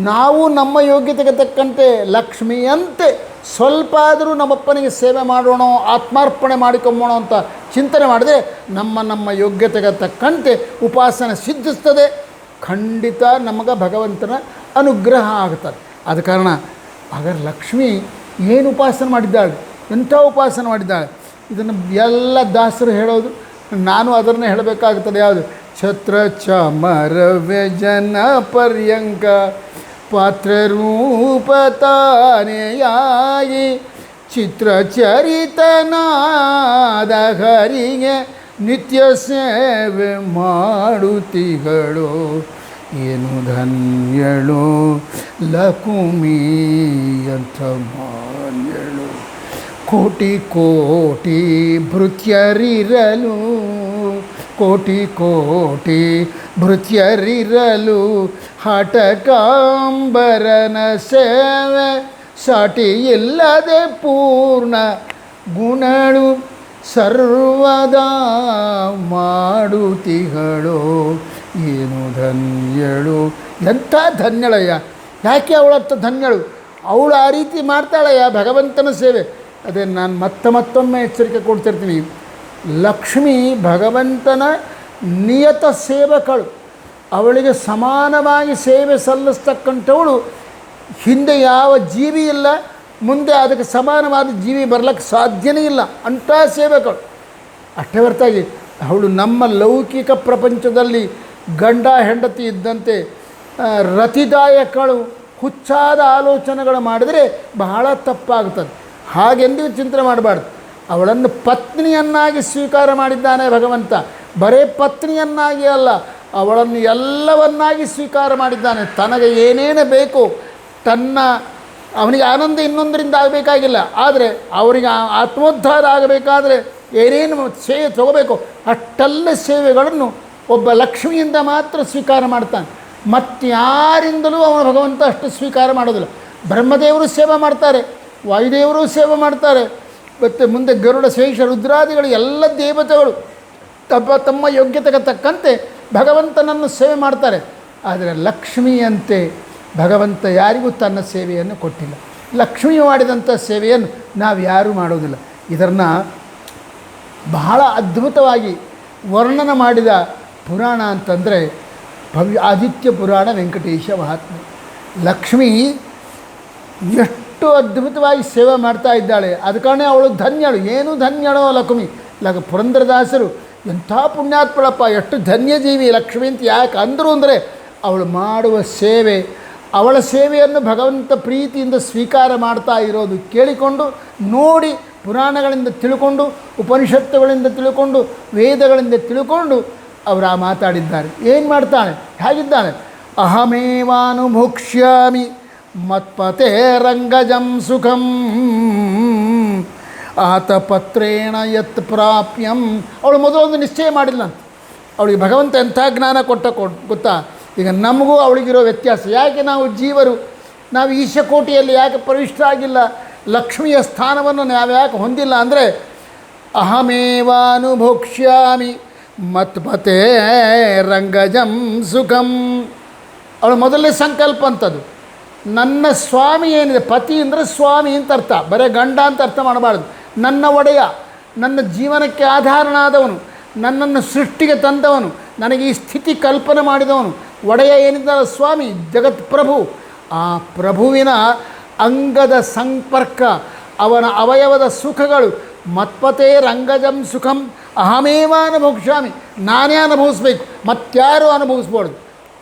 Speaker 1: ನಾವು ನಮ್ಮ ಯೋಗ್ಯತೆಗೆ ತಕ್ಕಂತೆ ಲಕ್ಷ್ಮಿಯಂತೆ ಸ್ವಲ್ಪ ಆದರೂ ನಮ್ಮಪ್ಪನಿಗೆ ಸೇವೆ ಮಾಡೋಣ, ಆತ್ಮಾರ್ಪಣೆ ಮಾಡಿಕೊಂಬೋಣ ಅಂತ ಚಿಂತನೆ ಮಾಡಿದರೆ ನಮ್ಮ ಯೋಗ್ಯತೆಗೆ ತಕ್ಕಂತೆ ಉಪಾಸನೆ ಸಿದ್ಧಿಸ್ತದೆ. ಖಂಡಿತ ನಮಗೆ ಭಗವಂತನ ಅನುಗ್ರಹ ಆಗುತ್ತದೆ. ಆದ ಕಾರಣ ಹಾಗಾದ್ರೆ ಲಕ್ಷ್ಮಿ ಏನು ಉಪಾಸನೆ ಮಾಡಿದ್ದಾಳೆ, ಎಂಥ ಉಪಾಸನೆ ಮಾಡಿದ್ದಾಳೆ, ಇದನ್ನು ಎಲ್ಲ ದಾಸರು ಹೇಳೋದು. ನಾನು ಅದನ್ನೇ ಹೇಳಬೇಕಾಗುತ್ತದೆ. ಯಾವುದು? ಛತ್ರ ಚಾಮರ ವ್ಯಜನ ಪರ್ಯಂಕ ಪಾತ್ರರೂಪ ತಾನೆಯಾಗಿ ಚಿತ್ರಚರಿತನಾದ ಹರಿಗೆ ನಿತ್ಯ ಸೇವೆ ಮಾಡುತ್ತಿಗಳು. ಏನು ಧನ್ಯಳು ಲಕುಮಿ ಅಂತ ಮಾನ್ಯಳು. ಕೋಟಿ ಕೋಟಿ ಭೃತ್ಯರಿರಲು, ಕೋಟಿ ಕೋಟಿ ಭೃತ್ಯರಿರಲು ಹಠಕಾಂಬರನ ಸೇವೆ ಸಾಟಿ ಇಲ್ಲದೆ ಪೂರ್ಣ ಗುಣಳು ಸರ್ವದಾ ಮಾಡುತ್ತಿಗಳು. ಏನು ಧನ್ಯಳು, ಎಂಥ ಧನ್ಯಳಯ್ಯ. ಯಾಕೆ ಅವಳತ್ತ ಧನ್ಯಳು? ಅವಳು ಆ ರೀತಿ ಮಾಡ್ತಾಳಯ್ಯ ಭಗವಂತನ ಸೇವೆ. ಅದೇ ನಾನು ಮತ್ತೊಮ್ಮೆ ಎಚ್ಚರಿಕೆ ಕೊಡ್ತಿರ್ತೀನಿ. ಲಕ್ಷ್ಮಿ ಭಗವಂತನ ನಿಯತ ಸೇವಕಳು. ಅವಳಿಗೆ ಸಮಾನವಾಗಿ ಸೇವೆ ಸಲ್ಲಿಸ್ತಕ್ಕಂಥವಳು ಹಿಂದೆ ಯಾವ ಜೀವಿ ಇಲ್ಲ, ಮುಂದೆ ಅದಕ್ಕೆ ಸಮಾನವಾದ ಜೀವಿ ಬರಲಿಕ್ಕೆ ಸಾಧ್ಯನೇ ಇಲ್ಲ. ಅಂಥ ಸೇವಕಳು. ಅಷ್ಟೇ ಹೊರತಾಗಿ ಅವಳು ನಮ್ಮ ಲೌಕಿಕ ಪ್ರಪಂಚದಲ್ಲಿ ಗಂಡ ಹೆಂಡತಿ ಇದ್ದಂತೆ ರತಿದಾಯಕಳು, ಹುಚ್ಚಾದ ಆಲೋಚನೆಗಳು ಮಾಡಿದರೆ ಬಹಳ ತಪ್ಪಾಗುತ್ತದೆ. ಹಾಗೆಂದು ಚಿಂತನೆ ಮಾಡಬಾರ್ದು. ಅವಳನ್ನು ಪತ್ನಿಯನ್ನಾಗಿ ಸ್ವೀಕಾರ ಮಾಡಿದ್ದಾನೆ ಭಗವಂತ. ಬರೇ ಪತ್ನಿಯನ್ನಾಗಿ ಅಲ್ಲ, ಅವಳನ್ನು ಎಲ್ಲವನ್ನಾಗಿ ಸ್ವೀಕಾರ ಮಾಡಿದ್ದಾನೆ. ತನಗೆ ಏನೇನು ಬೇಕು, ಅವನಿಗೆ ಆನಂದ ಇನ್ನೊಂದರಿಂದ ಆಗಬೇಕಾಗಿಲ್ಲ, ಆದರೆ ಅವರಿಗೆ ಆತ್ಮೋದ್ಧಾರ ಆಗಬೇಕಾದ್ರೆ ಏನೇನು ಸೇವೆ ತಗೋಬೇಕು ಅಷ್ಟೆಲ್ಲ ಸೇವೆಗಳನ್ನು ಒಬ್ಬ ಲಕ್ಷ್ಮಿಯಿಂದ ಮಾತ್ರ ಸ್ವೀಕಾರ ಮಾಡ್ತಾನೆ. ಮತ್ತಾರಿಂದಲೂ ಅವನು ಭಗವಂತ ಅಷ್ಟು ಸ್ವೀಕಾರ ಮಾಡೋದಿಲ್ಲ. ಬ್ರಹ್ಮದೇವರು ಸೇವೆ ಮಾಡ್ತಾರೆ, ವಾಯುದೇವರು ಸೇವೆ ಮಾಡ್ತಾರೆ, ಮತ್ತು ಮುಂದೆ ಗರುಡ ಶೇಷ ರುದ್ರಾದಿಗಳು ಎಲ್ಲ ದೇವತೆಗಳು ತಮ್ಮ ಯೋಗ್ಯತೆಗೆ ತಕ್ಕಂತೆ ಭಗವಂತನನ್ನು ಸೇವೆ ಮಾಡ್ತಾರೆ. ಆದರೆ ಲಕ್ಷ್ಮಿಯಂತೆ ಭಗವಂತ ಯಾರಿಗೂ ತನ್ನ ಸೇವೆಯನ್ನು ಕೊಟ್ಟಿಲ್ಲ. ಲಕ್ಷ್ಮಿ ಮಾಡಿದಂಥ ಸೇವೆಯನ್ನು ನಾವು ಯಾರೂ ಮಾಡೋದಿಲ್ಲ. ಇದನ್ನು ಬಹಳ ಅದ್ಭುತವಾಗಿ ವರ್ಣನೆ ಮಾಡಿದ ಪುರಾಣ ಅಂತಂದರೆ ಆದಿತ್ಯ ಪುರಾಣ ವೆಂಕಟೇಶ ಮಹಾತ್ಮೆ. ಲಕ್ಷ್ಮಿ ಎಷ್ಟು ಅದ್ಭುತವಾಗಿ ಸೇವೆ ಮಾಡ್ತಾ ಇದ್ದಾಳೆ. ಅದ ಕಾರಣ ಅವಳು ಧನ್ಯಳು. ಏನು ಧನ್ಯಳೋ ಲಕ್ಷ್ಮಿ. ಪುರಂದರದಾಸರು ಎಂಥ ಪುಣ್ಯಾತ್ಮಳಪ್ಪ, ಎಷ್ಟು ಧನ್ಯಜೀವಿ ಲಕ್ಷ್ಮಿ ಅಂತ ಯಾಕೆ ಅಂದರು ಅಂದರೆ ಅವಳು ಮಾಡುವ ಸೇವೆ, ಅವಳ ಸೇವೆಯನ್ನು ಭಗವಂತ ಪ್ರೀತಿಯಿಂದ ಸ್ವೀಕಾರ ಮಾಡ್ತಾ ಇರೋದು ಕೇಳಿಕೊಂಡು ನೋಡಿ, ಪುರಾಣಗಳಿಂದ ತಿಳ್ಕೊಂಡು, ಉಪನಿಷತ್ತುಗಳಿಂದ ತಿಳ್ಕೊಂಡು, ವೇದಗಳಿಂದ ತಿಳ್ಕೊಂಡು ಅವರು ಮಾತಾಡಿದ್ದಾರೆ. ಏನು ಮಾಡ್ತಾಳೆ, ಹೇಗಿದ್ದಾಳೆ? ಅಹಮೇವಾನುಭೋಕ್ಷ್ಯಾಮಿ ಮತ್ಪತೆ ರಂಗಜಂ ಸುಖಂ ಆತ ಪತ್ರೇಣ ಯತ್ ಪ್ರಾಪ್ಯಂ. ಅವಳು ಮೊದಲೊಂದು ನಿಶ್ಚಯ ಮಾಡಿಲ್ಲಂತ. ಅವಳಿಗೆ ಭಗವಂತ ಎಂಥ ಜ್ಞಾನ ಗೊತ್ತಾ? ಈಗ ನಮಗೂ ಅವಳಿಗಿರೋ ವ್ಯತ್ಯಾಸ. ಯಾಕೆ ನಾವು ಜೀವರು, ನಾವು ಈಶಕೋಟಿಯಲ್ಲಿ ಯಾಕೆ ಪ್ರವಿಷ್ಟರಾಗಿಲ್ಲ, ಲಕ್ಷ್ಮಿಯ ಸ್ಥಾನವನ್ನು ನಾವು ಯಾಕೆ ಹೊಂದಿಲ್ಲ ಅಂದರೆ ಅಹಮೇವಾನುಭೋಕ್ಷ್ಯಾಮಿ ಮತ್ಪತೆ ರಂಗಜಂ ಸುಖಂ. ಅವಳು ಮೊದಲನೇ ಸಂಕಲ್ಪ ಅಂತದ್ದು. ನನ್ನ ಸ್ವಾಮಿ ಏನಿದೆ, ಪತಿ ಅಂದರೆ ಸ್ವಾಮಿ ಅಂತ ಅರ್ಥ, ಬರೀ ಗಂಡ ಅಂತ ಅರ್ಥ ಮಾಡಬಾರ್ದು. ನನ್ನ ಒಡೆಯ, ನನ್ನ ಜೀವನಕ್ಕೆ ಆಧಾರನಾದವನು, ನನ್ನನ್ನು ಸೃಷ್ಟಿಗೆ ತಂದವನು, ನನಗೆ ಈ ಸ್ಥಿತಿ ಕಲ್ಪನೆ ಮಾಡಿದವನು ಒಡೆಯ ಏನಿದ್ದಾರ ಸ್ವಾಮಿ, ಜಗತ್ ಪ್ರಭು. ಆ ಪ್ರಭುವಿನ ಅಂಗದ ಸಂಪರ್ಕ, ಅವನ ಅವಯವದ ಸುಖಗಳು ಮತ್ಪತೆ ರಂಗಜಂ ಸುಖಂ ಅಹಮೇವ ಅನುಭೋಕ್ಷ್ಯಾಮಿ. ನಾನೇ ಅನುಭವಿಸ್ಬೇಕು, ಮತ್ತಾರೂ ಅನುಭವಿಸ್ಬಾರ್ದು.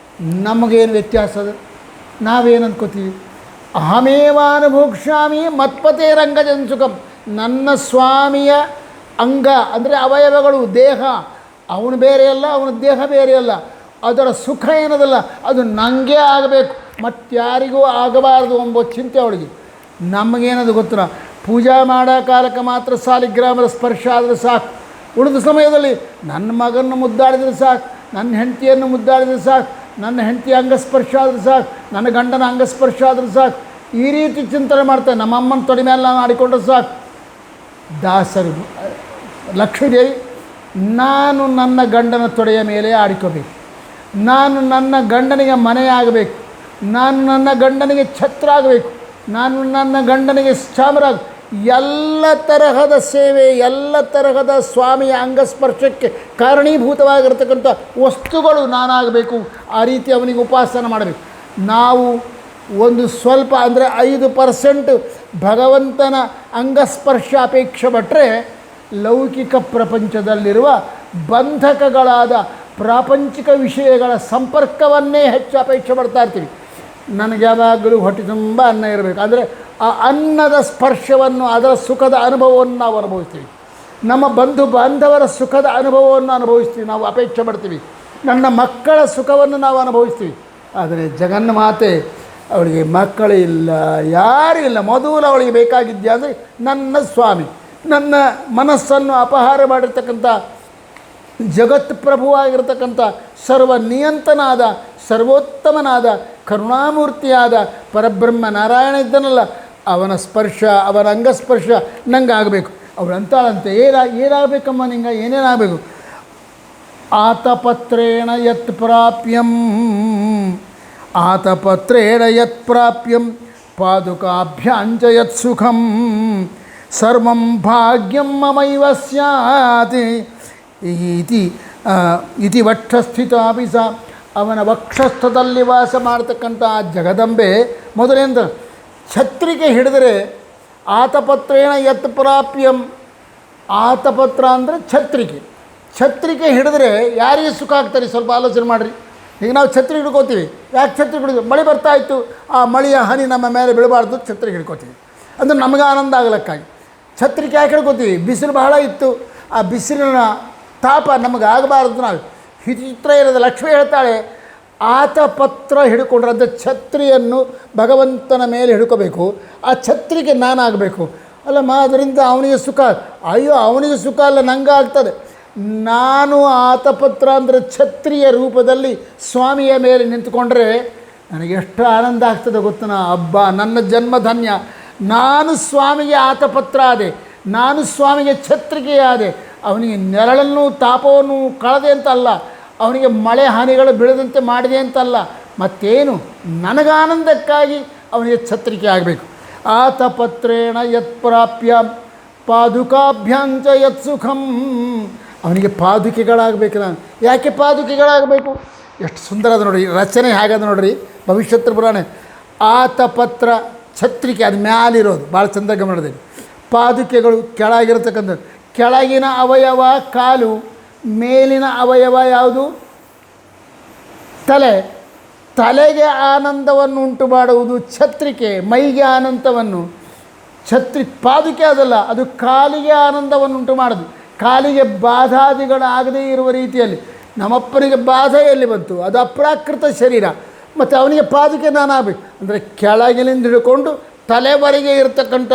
Speaker 1: ನಮಗೇನು ವ್ಯತ್ಯಾಸ ಅದು? ನಾವೇನು ಅಂದ್ಕೋತೀವಿ? ಅಹಮೇವ ಅನುಭೋಕ್ಷ್ಯಾಮಿ ಮತ್ಪತೆ ರಂಗಜಂ ಸುಖಂ. ನನ್ನ ಸ್ವಾಮಿಯ ಅಂಗ ಅಂದರೆ ಅವಯವಗಳು, ದೇಹ, ಅವನು ಬೇರೆ ಅಲ್ಲ, ಅವನ ದೇಹ ಬೇರೆ ಅಲ್ಲ. ಅದರ ಸುಖ ಏನದಲ್ಲ, ಅದು ನನಗೇ ಆಗಬೇಕು, ಮತ್ತಾರಿಗೂ ಆಗಬಾರ್ದು ಎಂಬ ಚಿಂತೆ ಅವಳಿಗೆ. ನಮಗೇನದು ಗೊತ್ತಿಲ್ಲ. ಪೂಜಾ ಮಾಡೋ ಕಾಲಕ್ಕೆ ಮಾತ್ರ ಸಾಲಿಗ್ರಾಮದ ಸ್ಪರ್ಶ ಆದರೆ ಸಾಕು, ಉಳಿದ ಸಮಯದಲ್ಲಿ ನನ್ನ ಮಗನ ಮುದ್ದಾಡಿದ್ರೆ ಸಾಕು, ನನ್ನ ಹೆಂಡತಿಯನ್ನು ಮುದ್ದಾಡಿದ್ರೆ ಸಾಕು, ನನ್ನ ಹೆಂಡತಿಯ ಅಂಗಸ್ಪರ್ಶ ಆದ್ರೆ ಸಾಕು, ನನ್ನ ಗಂಡನ ಅಂಗಸ್ಪರ್ಶ ಆದ್ರೆ ಸಾಕು, ಈ ರೀತಿ ಚಿಂತನೆ ಮಾಡ್ತಾರೆ. ನಮ್ಮಮ್ಮನ ತೊಡೆ ಮೇಲೆ ನಾನು ಆಡಿಕೊಂಡ್ರೆ ಸಾಕು. ದಾಸರು ಲಕ್ಷ್ಮೀದೇವಿ, ನಾನು ನನ್ನ ಗಂಡನ ತೊಡೆಯ ಮೇಲೆ ಆಡಿಕೋಬೇಕು, ನಾನು ನನ್ನ ಗಂಡನಿಗೆ ಮನೆ ಆಗಬೇಕು, ನಾನು ನನ್ನ ಗಂಡನಿಗೆ ಛತ್ರ ಆಗಬೇಕು, ನಾನು ನನ್ನ ಗಂಡನಿಗೆ ಚಾಮರ, ಎಲ್ಲ ತರಹದ ಸೇವೆ, ಎಲ್ಲ ತರಹದ ಸ್ವಾಮಿಯ ಅಂಗಸ್ಪರ್ಶಕ್ಕೆ ಕಾರಣೀಭೂತವಾಗಿರ್ತಕ್ಕಂಥ ವಸ್ತುಗಳು ನಾನಾಗಬೇಕು. ಆ ರೀತಿ ಅವನಿಗೆ ಉಪಾಸನೆ ಮಾಡಬೇಕು. ನಾವು ಒಂದು ಸ್ವಲ್ಪ ಅಂದರೆ 5% ಭಗವಂತನ ಅಂಗಸ್ಪರ್ಶ ಅಪೇಕ್ಷೆ ಪಟ್ಟರೆ ಲೌಕಿಕ ಪ್ರಪಂಚದಲ್ಲಿರುವ ಬಂಧಕಗಳಾದ ಪ್ರಾಪಂಚಿಕ ವಿಷಯಗಳ ಸಂಪರ್ಕವನ್ನೇ ಹೆಚ್ಚು ಅಪೇಕ್ಷೆ ಪಡ್ತಾ ಇರ್ತೀವಿ. ನನಗೆ ಯಾವಾಗಲೂ ಹೊಟ್ಟೆ ತುಂಬ ಅನ್ನ ಇರಬೇಕು, ಅಂದರೆ ಆ ಅನ್ನದ ಸ್ಪರ್ಶವನ್ನು, ಅದರ ಸುಖದ ಅನುಭವವನ್ನು ನಾವು ಅನುಭವಿಸ್ತೀವಿ. ನಮ್ಮ ಬಂಧು ಬಾಂಧವರ ಸುಖದ ಅನುಭವವನ್ನು ಅನುಭವಿಸ್ತೀವಿ, ನಾವು ಅಪೇಕ್ಷೆ ಪಡ್ತೀವಿ. ನನ್ನ ಮಕ್ಕಳ ಸುಖವನ್ನು ನಾವು ಅನುಭವಿಸ್ತೀವಿ. ಆದರೆ ಜಗನ್ಮಾತೆ ಅವಳಿಗೆ ಮಕ್ಕಳು ಇಲ್ಲ, ಯಾರೂ ಇಲ್ಲ. ಮೊದಲು ಅವಳಿಗೆ ಬೇಕಾಗಿದ್ದೆ ಅಂದರೆ ನನ್ನ ಸ್ವಾಮಿ, ನನ್ನ ಮನಸ್ಸನ್ನು ಅಪಹಾರ ಮಾಡಿರ್ತಕ್ಕಂಥ ಜಗತ್ ಪ್ರಭುವಾಗಿರ್ತಕ್ಕಂಥ ಸರ್ವ ನಿಯಂತನಾದ ಸರ್ವೋತ್ತಮನಾದ ಕರುಣಾಮೂರ್ತಿಯಾದ ಪರಬ್ರಹ್ಮ ನಾರಾಯಣ ಇದ್ದನಲ್ಲ, ಅವನ ಸ್ಪರ್ಶ, ಅವನ ಅಂಗಸ್ಪರ್ಶ ನಂಗೆ ಆಗಬೇಕು. ಅವಳು ಅಂತಾಳಂತೆ, ಏನಾಗಬೇಕಮ್ಮ ನಿಂಗೆ, ಏನೇನಾಗಬೇಕು? ಆತಪತ್ರೇಣ ಯತ್ ಪ್ರಾಪ್ಯಂ, ಆತಪತ್ರೇಣ ಯತ್ ಪ್ರಾಪ್ಯಂ ಪಾದುಕಾಭ್ಯಾಂಚ ಯತ್ ಸುಖಂ ಸರ್ವಂ ಭಾಗ್ಯಂ ಮಮೈವ ಸ್ಯಾತ್ ಇತಿ ವಕ್ಷಸ್ಥಿತಾಪಿ ಸ. ಅವನ ವಕ್ಷಸ್ಥದಲ್ಲಿ ವಾಸ ಮಾಡ್ತಕ್ಕಂಥ ಜಗದಂಬೆ ಮೊದಲೇಂದ ಛತ್ರಿಗೆ ಹಿಡಿದರೆ ಆತಪತ್ರೇಣ ಯತ್ ಪ್ರಾಪ್ಯಂ, ಆತಪತ್ರ ಅಂದರೆ ಛತ್ರಿಕೆ ಹಿಡಿದ್ರೆ ಯಾರಿಗೆ ಸುಖ ಆಗ್ತಾರೆ? ಸ್ವಲ್ಪ ಆಲೋಚನೆ ಮಾಡಿರಿ. ಈಗ ನಾವು ಛತ್ರಿ ಹಿಡ್ಕೋತೀವಿ. ಯಾಕೆ ಛತ್ರಿ ಹಿಡಿದು? ಮಳೆ ಬರ್ತಾಯಿತ್ತು, ಆ ಮಳೆಯ ಹನಿ ನಮ್ಮ ಮೇಲೆ ಬೀಳಬಾರ್ದು, ಛತ್ರಿ ಹಿಡ್ಕೋತೀವಿ. ಅಂದರೆ ನಮಗೆ ಆನಂದ ಆಗಲಕ್ಕಾಗಿ ಛತ್ರಿಕೆ ಯಾಕೆ ಹಿಡ್ಕೋತೀವಿ? ಬಿಸಿಲು ಬಹಳ ಇತ್ತು, ಆ ಬಿಸಿಲಿನ ತಾಪ ನಮಗೆ ಆಗಬಾರ್ದು. ನಾವು ವಿಚಿತ್ರ ಇರೋದು. ಲಕ್ಷ್ಮಿ ಹೇಳ್ತಾಳೆ, ಆತಪತ್ರ ಹಿಡ್ಕೊಂಡ್ರೆ ಅಂದರೆ ಛತ್ರಿಯನ್ನು ಭಗವಂತನ ಮೇಲೆ ಹಿಡ್ಕೋಬೇಕು. ಆ ಛತ್ರಿಗೆ ನಾನಾಗಬೇಕು ಅಲ್ಲಮ್ಮ, ಅದರಿಂದ ಅವನಿಗೆ ಸುಖ. ಅಯ್ಯೋ, ಅವನಿಗೆ ಸುಖ ಅಲ್ಲ, ನಂಗೆ ಆಗ್ತದೆ. ನಾನು ಆತಪತ್ರ ಅಂದರೆ ಛತ್ರಿಯ ರೂಪದಲ್ಲಿ ಸ್ವಾಮಿಯ ಮೇಲೆ ನಿಂತುಕೊಂಡ್ರೆ ನನಗೆ ಎಷ್ಟು ಆನಂದ ಆಗ್ತದೆ ಗೊತ್ತನಾ? ಹಬ್ಬ, ನನ್ನ ಜನ್ಮ ಧನ್ಯ. ನಾನು ಸ್ವಾಮಿಗೆ ಆತಪತ್ರ ಆದೆ, ನಾನು ಸ್ವಾಮಿಗೆ ಛತ್ರಿಕೆ ಆದೆ. ಅವನಿಗೆ ನೆರಳನ್ನು ತಾಪವನ್ನು ಕಳೆದೆ ಅಂತ ಅಲ್ಲ, ಅವನಿಗೆ ಮಳೆ ಹಾನಿಗಳು ಬೀಳದಂತೆ ಮಾಡಿದೆ ಅಂತಲ್ಲ, ಮತ್ತೇನು, ನನಗಾನಂದಕ್ಕಾಗಿ ಅವನಿಗೆ ಛತ್ರಿಕೆ ಆಗಬೇಕು. ಆತಪತ್ರೇಣ ಯತ್ ಪ್ರಾಪ್ಯ ಪಾದುಕಾಭ್ಯಾಂಚ ಯತ್ ಸುಖಂ. ಅವನಿಗೆ ಪಾದುಕೆಗಳಾಗಬೇಕು. ನಾನು ಯಾಕೆ ಪಾದುಕೆಗಳಾಗಬೇಕು? ಎಷ್ಟು ಸುಂದರ ಅದು ನೋಡಿರಿ, ರಚನೆ ಹೇಗದ ನೋಡ್ರಿ ಭವಿಷ್ಯತ್ರ ಪುರಾಣ. ಆತಪತ್ರ ಛತ್ರಿಕೆ ಅದು ಮ್ಯಾಲಿರೋದು ಭಾಳ ಚಂದ ಗಮನದಲ್ಲಿ. ಪಾದುಕೆಗಳು ಕೆಳಗಿರತಕ್ಕಂಥದ್ದು. ಕೆಳಗಿನ ಅವಯವ ಕಾಲು, ಮೇಲಿನ ಅವಯವ ಯಾವುದು? ತಲೆ. ತಲೆಗೆ ಆನಂದವನ್ನು ಉಂಟು ಮಾಡುವುದು ಛತ್ರಿಕೆ, ಮೈಗೆ ಆನಂದವನ್ನು. ಪಾದುಕೆ ಅದಲ್ಲ, ಅದು ಕಾಲಿಗೆ ಆನಂದವನ್ನು ಉಂಟು ಮಾಡೋದು. ಕಾಲಿಗೆ ಬಾಧಾದಿಗಳಾಗದೇ ಇರುವ ರೀತಿಯಲ್ಲಿ. ನಮ್ಮಪ್ಪನಿಗೆ ಬಾಧೆ ಎಲ್ಲಿ ಬಂತು? ಅದು ಅಪ್ರಾಕೃತ ಶರೀರ. ಮತ್ತು ಅವನಿಗೆ ಪಾದುಕೆ ನಾನಾಗಬೇಕು ಅಂದರೆ ಕೆಳಗಿನಿಂದ ಹಿಡ್ಕೊಂಡು ತಲೆವರೆಗೆ ಇರತಕ್ಕಂಥ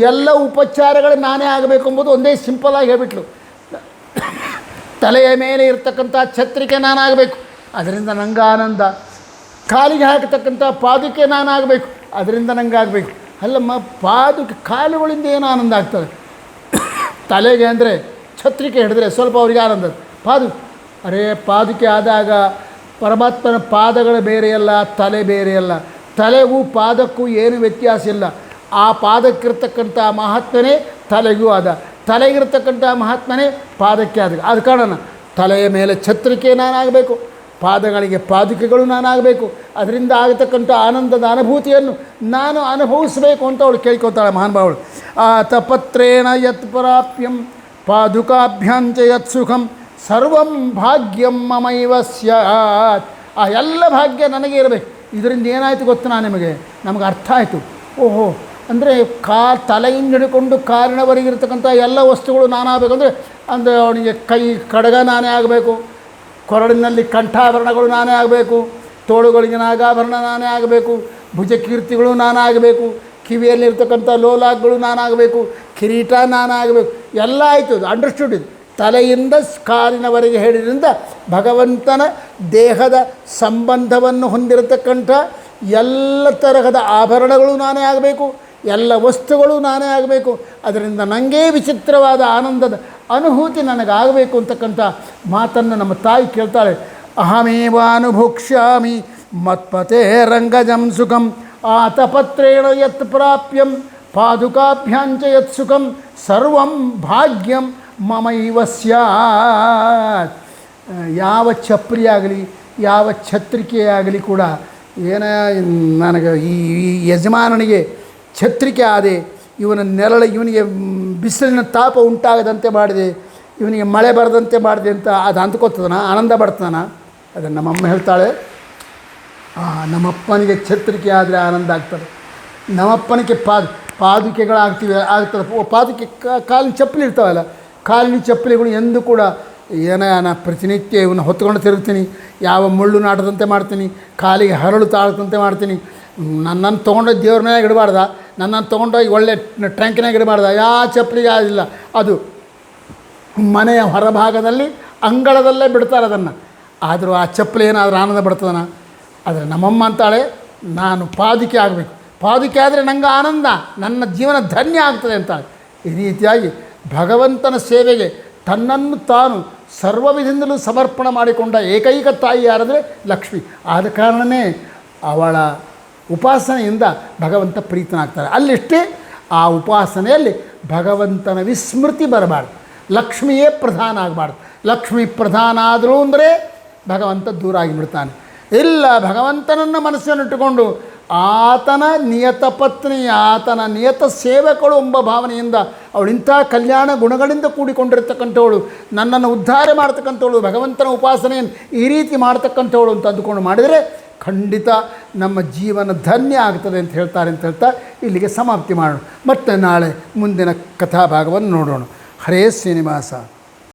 Speaker 1: ಎಲ್ಲ ಉಪಚಾರಗಳು ನಾನೇ ಆಗಬೇಕು ಎಂಬುದು ಒಂದೇ ಸಿಂಪಲಾಗಿ ಹೇಳ್ಬಿಟ್ಲು. ತಲೆಯ ಮೇಲೆ ಇರ್ತಕ್ಕಂಥ ಛತ್ರಿಕೆ ನಾನಾಗಬೇಕು, ಅದರಿಂದ ನಂಗೆ ಆನಂದ. ಕಾಲಿಗೆ ಹಾಕತಕ್ಕಂಥ ಪಾದುಕೆ ನಾನಾಗಬೇಕು, ಅದರಿಂದ ನಂಗೆ ಆಗಬೇಕು. ಅಲ್ಲಮ್ಮ, ಪಾದುಕೆ ಕಾಲುಗಳಿಂದ ಏನು ಆನಂದ ಆಗ್ತದೆ? ತಲೆಗೆ ಅಂದರೆ ಛತ್ರಿಕೆ ಹಿಡಿದ್ರೆ ಸ್ವಲ್ಪ ಅವರಿಗೆ ಆನಂದ. ಪಾದುಕೆ ಆದಾಗ ಪರಮಾತ್ಮನ ಪಾದಗಳು ಬೇರೆಯಲ್ಲ, ತಲೆ ಬೇರೆಯಲ್ಲ. ತಲೆಗೂ ಪಾದಕ್ಕೂ ಏನು ವ್ಯತ್ಯಾಸ ಇಲ್ಲ. ಆ ಪಾದಕ್ಕಿರ್ತಕ್ಕಂಥ ಮಹಾತ್ಮನೇ ತಲೆಗೂ ಆದ, ತಲೆಗಿರ್ತಕ್ಕಂಥ ಮಹಾತ್ಮನೇ ಪಾದಕ್ಕೆ ಆದ ಕಾರಣ ತಲೆಯ ಮೇಲೆ ಛತ್ರಿಕೆ ನಾನಾಗಬೇಕು, ಪಾದಗಳಿಗೆ ಪಾದುಕೆಗಳು ನಾನಾಗಬೇಕು. ಅದರಿಂದ ಆಗತಕ್ಕಂಥ ಆನಂದದ ಅನುಭೂತಿಯನ್ನು ನಾನು ಅನುಭವಿಸಬೇಕು ಅಂತ ಅವಳು ಕೇಳ್ಕೊತಾಳೆ ಮಹಾನುಭಾವಳು. ಆತಪತ್ರೇಣ ಯತ್ ಪ್ರಾಪ್ಯಂ ಪಾದುಕಾಭ್ಯಾಂಚ ಯತ್ ಸುಖಂ ಸರ್ವಂ ಭಾಗ್ಯಂ ಮಮೈವ ಸ್ಯಾತ್. ಆ ಎಲ್ಲ ಭಾಗ್ಯ ನನಗೆ ಇರಬೇಕು. ಇದರಿಂದ ಏನಾಯಿತು ಗೊತ್ತಾ ನಮಗೆ ಅರ್ಥ ಆಯಿತು. ಓಹೋ, ಅಂದರೆ ತಲೆಯಿಂದ ಹಿಡ್ಕೊಂಡು ಕಾಲಿನವರೆಗಿರ್ತಕ್ಕಂಥ ಎಲ್ಲ ವಸ್ತುಗಳು ನಾನಾಗಬೇಕಂದ್ರೆ ಅವನಿಗೆ ಕೈ ಕಡಗ ನಾನೇ ಆಗಬೇಕು, ಕೊರಳಿನಲ್ಲಿ ಕಂಠಾಭರಣಗಳು ನಾನೇ ಆಗಬೇಕು, ತೋಳುಗಳಿಗೆ ನಾಗಾಭರಣ ನಾನೇ ಆಗಬೇಕು, ಭುಜಕೀರ್ತಿಗಳು ನಾನಾಗಬೇಕು, ಕಿವಿಯಲ್ಲಿರ್ತಕ್ಕಂಥ ಲೋಲಾಕ್ಗಳು ನಾನಾಗಬೇಕು, ಕಿರೀಟ ನಾನಾಗಬೇಕು. ಎಲ್ಲ ಆಯಿತು, ಅದು ಅಂಡರ್ಸ್ಟುಡ್. ಇದು ತಲೆಯಿಂದ ಕಾಲಿನವರೆಗೆ ಹೇಳಿದ್ರಿಂದ ಭಗವಂತನ ದೇಹದ ಸಂಬಂಧವನ್ನು ಹೊಂದಿರತಕ್ಕಂಥ ಎಲ್ಲ ತರಹದ ಆಭರಣಗಳು ನಾನೇ ಆಗಬೇಕು, ಎಲ್ಲ ವಸ್ತುಗಳು ನಾನೇ ಆಗಬೇಕು, ಅದರಿಂದ ನನಗೇ ವಿಚಿತ್ರವಾದ ಆನಂದದ ಅನುಭೂತಿ ನನಗಾಗಬೇಕು ಅಂತಕ್ಕಂಥ ಮಾತನ್ನು ನಮ್ಮ ತಾಯಿ ಕೇಳ್ತಾಳೆ. ಅಹಮೇವಾನುಭೋಕ್ಷ್ಯಾಮಿ ಮತ್ಪತೆ ರಂಗಜಂ ಸುಖಂ ಆತಪತ್ರೇಣ ಯತ್ ಪ್ರಾಪ್ಯಂ ಪಾದುಕಾಭ್ಯಾಂಚ ಯತ್ ಸುಖಂ ಸರ್ವಂ ಭಾಗ್ಯಂ ಮಮೈವ ಸ್ಯಾತ್. ಯಾವ ಚಪ್ರಿಯಾಗಲಿ ಯಾವ ಛತ್ರಿಕೆಯಾಗಲಿ ಕೂಡ ನನಗೆ ಈ ಯಜಮಾನನಿಗೆ ಛತ್ರಿಕೆ ಆದೆ, ಇವನ ಇವನಿಗೆ ಬಿಸಿಲಿನ ತಾಪ ಉಂಟಾಗದಂತೆ ಮಾಡಿದೆ, ಇವನಿಗೆ ಮಳೆ ಬರದಂತೆ ಮಾಡಿದೆ ಅಂತ ಅದು ಅಂದ್ಕೋತದನ, ಆನಂದ ಪಡ್ತಾನ. ಅದನ್ನು ನಮ್ಮಮ್ಮ ಹೇಳ್ತಾಳೆ, ನಮ್ಮಪ್ಪನಿಗೆ ಛತ್ರಿಕೆ ಆದರೆ ಆನಂದ ಆಗ್ತದೆ, ನಮ್ಮಪ್ಪನಿಗೆ ಪಾದುಕೆಗಳಾಗ್ತವೆ ಆಗ್ತದೆ. ಪಾದುಕೆ ಕಾಲಿನ ಚಪ್ಪಲಿ ಇರ್ತಾವಲ್ಲ, ಕಾಲಿನ ಚಪ್ಪಲಿಗಳು ಎಂದೂ ಕೂಡ ನಾನು ಪ್ರತಿನಿತ್ಯ ಇವನ್ನ ಹೊತ್ಕೊಂಡು ತಿರುಗ್ತೀನಿ, ಯಾವ ಮುಳ್ಳು ನಾಟದಂತೆ ಮಾಡ್ತೀನಿ, ಕಾಲಿಗೆ ಹರಳು ತಾಳದಂತೆ ಮಾಡ್ತೀನಿ. ನನ್ನನ್ನು ತೊಗೊಂಡೋಗಿ ದೇವ್ರನ್ನೇ ಇಡಬಾರ್ದ, ನನ್ನನ್ನು ತೊಗೊಂಡೋಗಿ ಒಳ್ಳೆ ಟ್ಯಾಂಕಿನಾಗ ಇಡಬಾರ್ದ, ಯಾವ ಚಪ್ಪಲಿಗೆ ಆಗಿಲ್ಲ. ಅದು ಮನೆಯ ಹೊರಭಾಗದಲ್ಲಿ ಅಂಗಳದಲ್ಲೇ ಬಿಡ್ತಾರೆ ಅದನ್ನು. ಆದರೂ ಆ ಚಪ್ಪಲಿ ಏನಾದರೂ ಆನಂದ ಪಡ್ತದನ. ಆದರೆ ನಮ್ಮಮ್ಮ ಅಂತಾಳೆ, ನಾನು ಪಾದುಕೆ ಆಗಬೇಕು, ಪಾದುಕೆ ಆದರೆ ನಂಗೆ ಆನಂದ, ನನ್ನ ಜೀವನ ಧನ್ಯ ಆಗ್ತದೆ ಅಂತಾಳೆ. ಈ ರೀತಿಯಾಗಿ ಭಗವಂತನ ಸೇವೆಗೆ ತನ್ನನ್ನು ತಾನು ಸರ್ವವಿಧಿಯಿಂದಲೂ ಸಮರ್ಪಣೆ ಮಾಡಿಕೊಂಡ ಏಕೈಕ ತಾಯಿ ಯಾರಂದರೆ ಲಕ್ಷ್ಮಿ. ಆದ ಕಾರಣವೇ ಅವಳ ಉಪಾಸನೆಯಿಂದ ಭಗವಂತ ಪ್ರೀತನಾಗ್ತಾರೆ. ಅಲ್ಲಿಷ್ಟೇ ಆ ಉಪಾಸನೆಯಲ್ಲಿ ಭಗವಂತನ ವಿಸ್ಮೃತಿ ಬರಬಾರ್ದು, ಲಕ್ಷ್ಮಿಯೇ ಪ್ರಧಾನ ಆಗಬಾರ್ದು. ಲಕ್ಷ್ಮಿ ಪ್ರಧಾನ ಆದರೂ ಅಂದರೆ ಭಗವಂತ ದೂರ ಆಗಿಬಿಡ್ತಾನೆ. ಇಲ್ಲ, ಭಗವಂತನನ್ನು ಮನಸ್ಸನ್ನಿಟ್ಟುಕೊಂಡು ಆತನ ನಿಯತ ಪತ್ನಿ, ಆತನ ನಿಯತ ಸೇವಕಳು ಎಂಬ ಭಾವನೆಯಿಂದ ಅವಳಿಂಥ ಕಲ್ಯಾಣ ಗುಣಗಳಿಂದ ಕೂಡಿಕೊಂಡಿರ್ತಕ್ಕಂಥವಳು, ನನ್ನನ್ನು ಉದ್ಧಾರ ಮಾಡ್ತಕ್ಕಂಥವಳು, ಭಗವಂತನ ಉಪಾಸನೆಯನ್ನು ಈ ರೀತಿ ಮಾಡ್ತಕ್ಕಂಥವಳು ಅಂತ ಅಂದುಕೊಂಡು ಮಾಡಿದರೆ ಖಂಡಿತ ನಮ್ಮ ಜೀವನ ಧನ್ಯ ಆಗ್ತದೆ ಅಂತ ಹೇಳ್ತಾ ಇಲ್ಲಿಗೆ ಸಮಾಪ್ತಿ ಮಾಡೋಣ. ಮತ್ತೆ ನಾಳೆ ಮುಂದಿನ ಕಥಾಭಾಗವನ್ನು ನೋಡೋಣ. ಹರೇ ಶ್ರೀನಿವಾಸ.